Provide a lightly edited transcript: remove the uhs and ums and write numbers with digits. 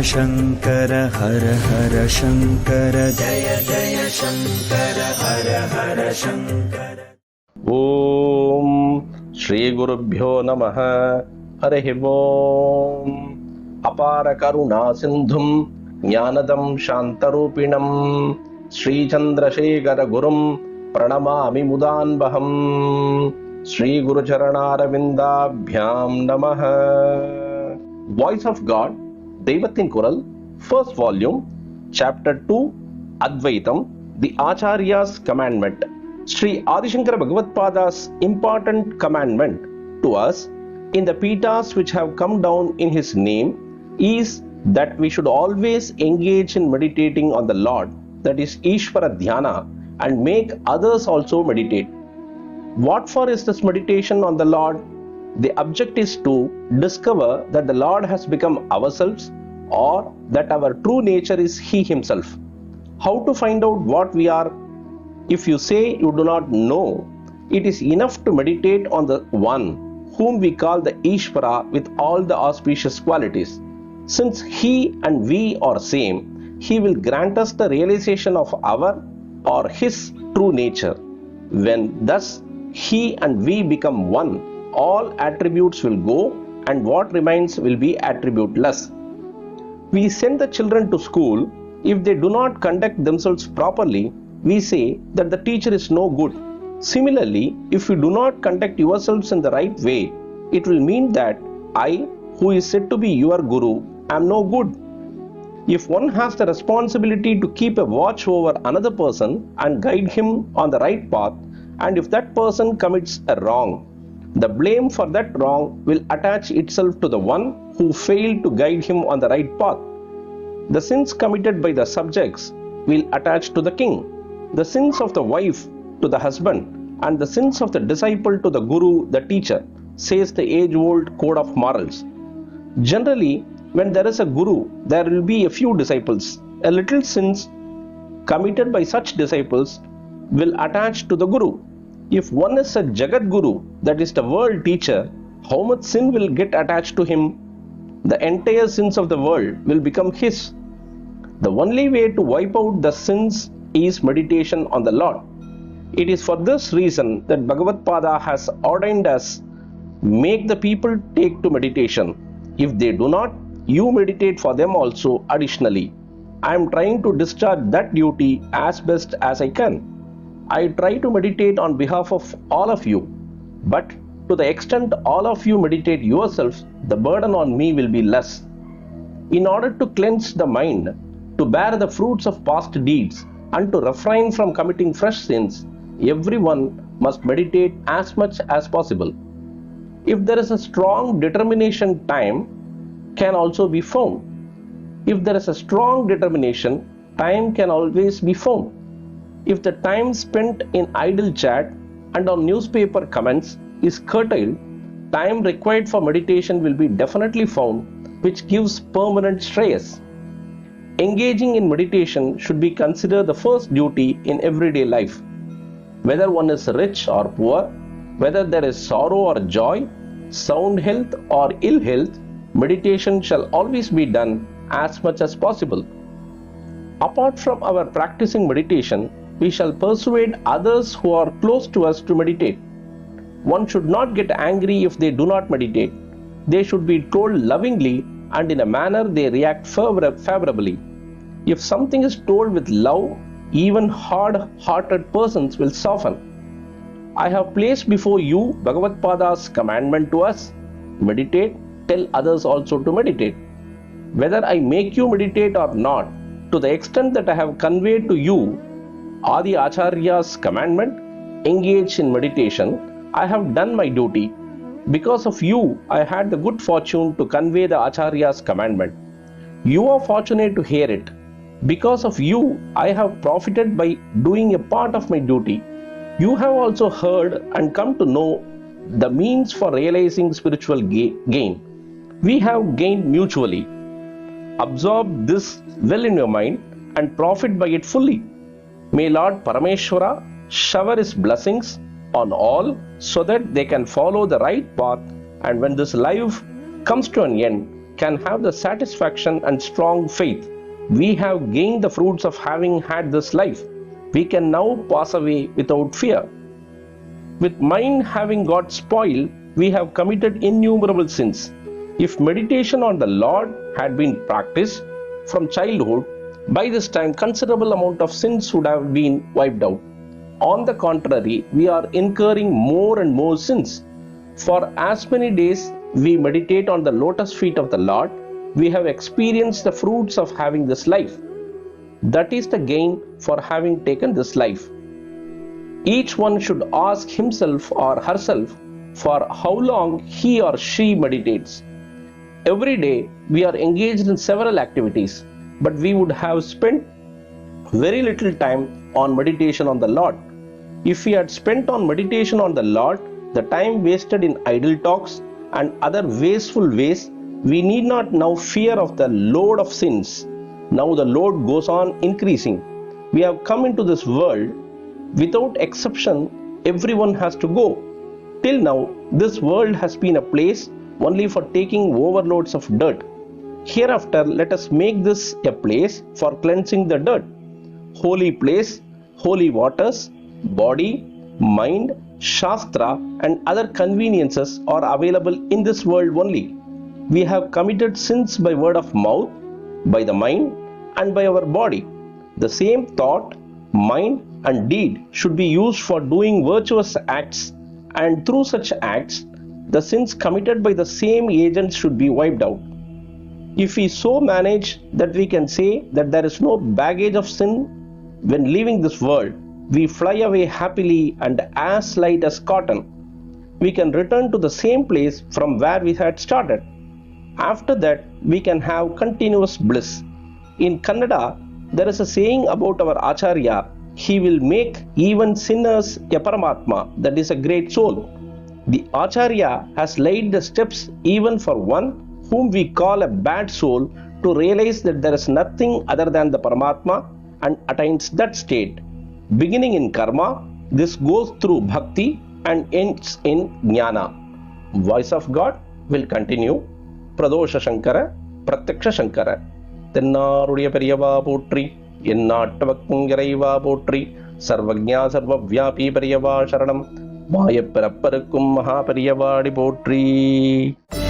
शङ्कर हर हर शङ्कर जय जय शङ्कर हर हर शङ्कर। ॐ श्रीगुरुभ्यो नमः। हरिः ॐ। अपार करुणा सिन्धुं ज्ञानदं शान्तरूपिणं श्रीचन्द्रशेखर गुरुं प्रणमामि मुदान्वहं। श्रीगुरुचरणारविन्दाभ्यां नमः। Voice of God, Deivathin Kural, first volume, chapter 2, Advaitam, the Acharya's Commandment. Sri Adi Shankara Bhagavad-pada's important commandment to us in the Peetas which have come down in his name is that we should always engage in meditating on the Lord, that is Ishvara Dhyana, and make others also meditate. What for is this meditation on the Lord? The object is to discover that the Lord has become ourselves or that our true nature is He Himself. How to find out what we are? If you say you do not know, it is enough to meditate on the one whom we call the Ishvara with all the auspicious qualities. Since He and we are same, He will grant us the realization of our or His true nature. When thus He and we become one, all attributes will go and what remains will be attributeless. We send the children to school. If they do not conduct themselves properly, we say that the teacher is no good. Similarly, if you do not conduct yourselves in the right way, it will mean that I, who is said to be your Guru, am no good. If one has the responsibility to keep a watch over another person and guide him on the right path, and if that person commits a wrong, the blame for that wrong will attach itself to the one who failed to guide him on the right path. The sins committed by the subjects will attach to the king, the sins of the wife to the husband, and the sins of the disciple to the guru, the teacher, says the age-old code of morals. Generally, when there is a guru, there will be a few disciples. A little sins committed by such disciples will attach to the guru. If one is a Jagat Guru, that is the world teacher, how much sin will get attached to him? The entire sins of the world will become his. The only way to wipe out the sins is meditation on the Lord. It is for this reason that Bhagavad-pada has ordained us, make the people take to meditation. If they do not, you meditate for them also additionally. I am trying to discharge that duty as best as I can. I try to meditate on behalf of all of you, but to the extent all of you meditate yourselves, the burden on me will be less. In order to cleanse the mind, to bear the fruits of past deeds, and to refrain from committing fresh sins, everyone must meditate as much as possible. If there is a strong determination, time can also be found. If there is a strong determination, time can always be found. If the time spent in idle chat and on newspaper comments is curtailed, time required for meditation will be definitely found, which gives permanent shreyas. Engaging in meditation should be considered the first duty in everyday life. Whether one is rich or poor, whether there is sorrow or joy, sound health or ill health, meditation shall always be done as much as possible. Apart from our practicing meditation, we shall persuade others who are close to us to meditate. One should not get angry if they do not meditate. They should be told lovingly and in a manner they react favorably. If something is told with love, even hard-hearted persons will soften. I have placed before you Bhagavad-pada's commandment to us. Meditate, tell others also to meditate. Whether I make you meditate or not, to the extent that I have conveyed to you Adi Acharya's commandment, engage in meditation, I have done my duty. Because of you, I had the good fortune to convey the Acharya's commandment. You are fortunate to hear it. Because of you, I have profited by doing a part of my duty. You have also heard and come to know the means for realizing spiritual gain. We have gained mutually. Absorb this well in your mind and profit by it fully. May Lord Parameshwara shower His blessings on all so that they can follow the right path, and when this life comes to an end, can have the satisfaction and strong faith. We have gained the fruits of having had this life. We can now pass away without fear. With mind having got spoiled, we have committed innumerable sins. If meditation on the Lord had been practiced from childhood, by this time considerable amount of sins would have been wiped out. On the contrary, we are incurring more and more sins. For as many days we meditate on the lotus feet of the Lord, we have experienced the fruits of having this life. That is the gain for having taken this life. Each one should ask himself or herself for how long he or she meditates. Every day we are engaged in several activities, but we would have spent very little time on meditation on the Lord. If we had spent on meditation on the Lord the time wasted in idle talks and other wasteful ways, we need not now fear of the load of sins. Now the load goes on increasing. We have come into this world. Without exception, everyone has to go. Till now, this world has been a place only for taking overloads of dirt. Hereafter, let us make this a place for cleansing the dirt. Holy place, holy waters, body, mind, Shastra and other conveniences are available in this world only. We have committed sins by word of mouth, by the mind and by our body. The same thought, mind and deed should be used for doing virtuous acts, and through such acts, the sins committed by the same agents should be wiped out. If we so manage that we can say that there is no baggage of sin when leaving this world, we fly away happily and as light as cotton. We can return to the same place from where we had started. After that, we can have continuous bliss. In Kannada, there is a saying about our Acharya, he will make even sinners a Paramathma, that is a great soul. The Acharya has laid the steps even for one whom we call a bad soul to realize that there is nothing other than the Paramatma and attains that state. Beginning in karma, this goes through bhakti and ends in jnana. Voice of God will continue. Pradosha Shankara, Pratyaksha Shankara. Tennarudiya Periyava Potri, Yennattavakkum Iraiva Potri, Sarvagnya Sarvavyapi Periyava Sharanam, Mahaperiyava Mahaperiyavadi Potri.